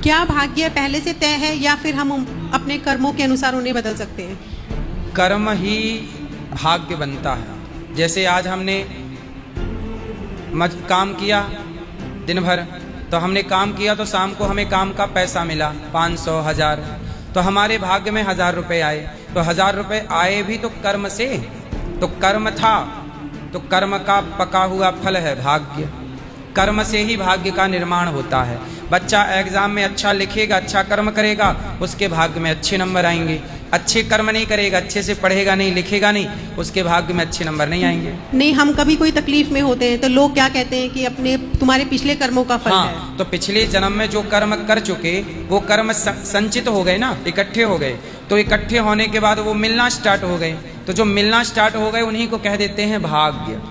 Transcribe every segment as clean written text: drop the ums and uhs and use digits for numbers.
क्या भाग्य पहले से तय है या फिर हम अपने कर्मों के अनुसार उन्हें बदल सकते हैं? कर्म ही भाग्य बनता है। जैसे आज हमने काम किया दिन भर, तो हमने काम किया तो शाम को हमें काम का पैसा मिला 500 1000, तो हमारे भाग्य में 1000 रुपये आए। तो 1000 रुपये आए भी तो कर्म से, तो कर्म था, तो कर्म का पका हुआ फल है भाग्य। कर्म से ही भाग्य का निर्माण होता है। बच्चा एग्जाम में अच्छा लिखेगा, अच्छा कर्म करेगा, उसके भाग्य में अच्छे नंबर आएंगे। अच्छे कर्म नहीं करेगा, अच्छे से पढ़ेगा नहीं, लिखेगा नहीं, उसके भाग्य में अच्छे नंबर नहीं आएंगे। नहीं, हम कभी कोई तकलीफ में होते हैं तो लोग क्या कहते हैं कि अपने तुम्हारे पिछले कर्मों का फल है। तो पिछले जन्म में जो कर्म कर चुके वो कर्म संचित हो गए ना, इकट्ठे हो गए। तो इकट्ठे होने के बाद वो मिलना स्टार्ट हो गए। तो जो मिलना स्टार्ट हो गए उन्हीं को कह देते हैं भाग्य।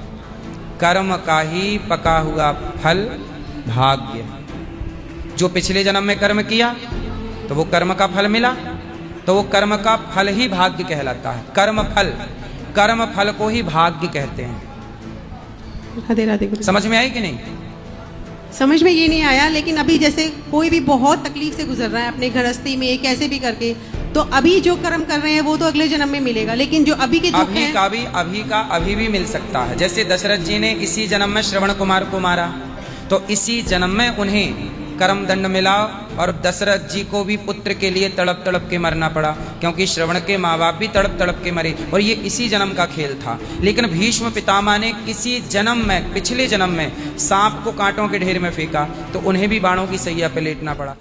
कर्म का ही पका हुआ फल भाग्य। जो पिछले जन्म में कर्म किया तो वो कर्म का फल मिला, तो वो कर्म का फल ही भाग्य कहलाता है। कर्म फल को ही भाग्य कहते हैं। राधे राधे। समझ में आई कि नहीं? समझ में ये नहीं आया, लेकिन अभी जैसे कोई भी बहुत तकलीफ से गुजर रहा है अपने गृहस्थी में कैसे भी करके, तो अभी जो कर्म कर रहे हैं वो तो अगले जन्म में मिलेगा, लेकिन जो अभी के दुख हैं अभी भी मिल सकता है। जैसे दशरथ जी ने इसी जन्म में श्रवण कुमार को मारा, तो इसी जन्म में उन्हें कर्म दंड मिला, और दशरथ जी को भी पुत्र के लिए तड़प तड़प के मरना पड़ा, क्योंकि श्रवण के माँ बाप भी तड़प तड़प के मरे, और ये इसी जन्म का खेल था। लेकिन भीष्म पितामह ने किसी जन्म में, पिछले जन्म में सांप को कांटों के ढेर में फेंका, तो उन्हें भी बाणों की सैया पे लेटना पड़ा।